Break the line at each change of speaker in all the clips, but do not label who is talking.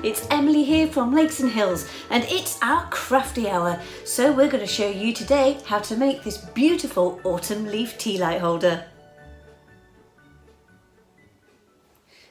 it's Emily here from Lakes and Hills and it's our crafty hour. So we're going to show you today how to make this beautiful autumn leaf tea light holder.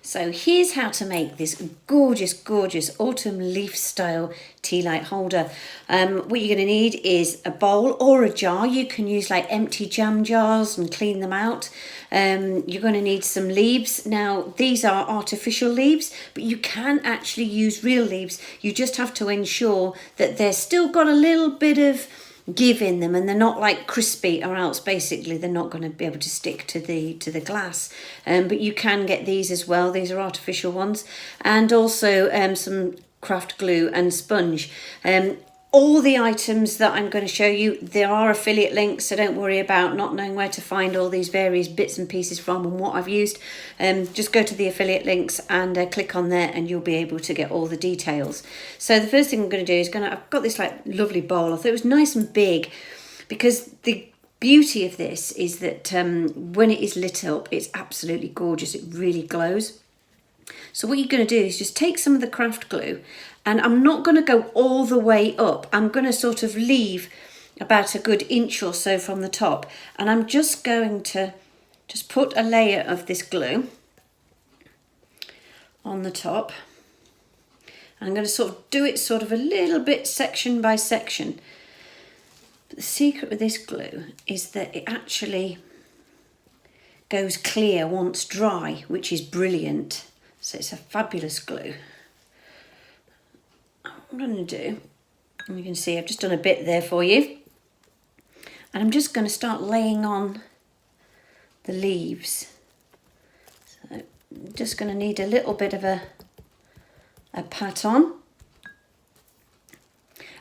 So here's how to make this gorgeous autumn leaf style tea light holder. What you're going to need is a bowl or a jar. You can use like empty jam jars and clean them out. You're going to need some leaves. Now these are artificial leaves, but you can actually use real leaves. You just have to ensure that they're still got a little bit of give in them and they're not like crispy, or else basically they're not going to be able to stick to the glass. But you can get these as well. These are artificial ones, and also some craft glue and sponge. All the items that I'm going to show you, there are affiliate links, so don't worry about not knowing where to find all these various bits and pieces from and what I've used. Just go to the affiliate links and click on there and you'll be able to get all the details. So the first thing I'm going to do is I've got this like lovely bowl. I thought it was nice and big because the beauty of this is that when it is lit up, it's absolutely gorgeous. It really glows. So what you're going to do is just take some of the craft glue, and I'm not going to go all the way up. I'm going to sort of leave about a good inch or so from the top, and I'm just going to put a layer of this glue on the top. I'm going to sort of do it sort of a little bit section by section. But the secret with this glue is that it actually goes clear once dry, which is brilliant. So it's a fabulous glue. What I'm going to do, and you can see I've just done a bit there for you, and I'm just going to start laying on the leaves. So I'm just going to need a little bit of a pat on,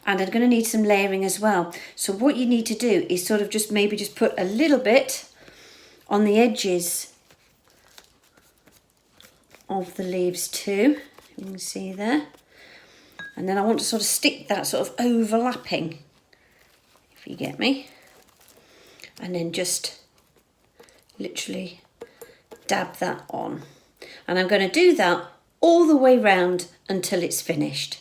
and I'm going to need some layering as well. So what you need to do is sort of maybe just put a little bit on the edges of the leaves too, you can see there, and then I want to sort of stick that sort of overlapping, if you get me, and then just literally dab that on, and I'm going to do that all the way round until it's finished.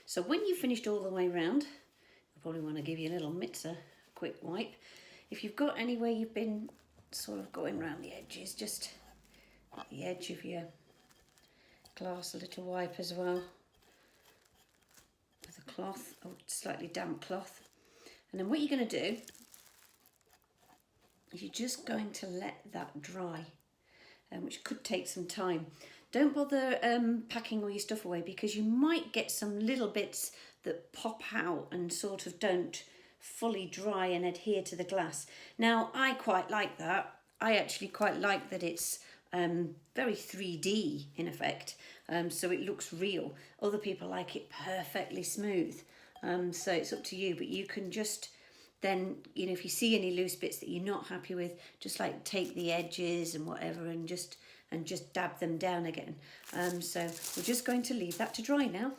So when you've finished all the way round, you probably want to give your little mitts a quick wipe. If you've got anywhere you've been sort of going around the edges, just at the edge of your glass, a little wipe as well with a cloth, or slightly damp cloth. And then what you're going to do is you're just going to let that dry, which could take some time. Don't bother packing all your stuff away, because you might get some little bits that pop out and sort of don't fully dry and adhere to the glass. Now, I quite like that. I actually quite like that it's very 3D in effect, so it looks real. Other people like it perfectly smooth, so it's up to you, but you can just then, you know, if you see any loose bits that you're not happy with, just like take the edges and whatever and just dab them down again. So we're just going to leave that to dry now.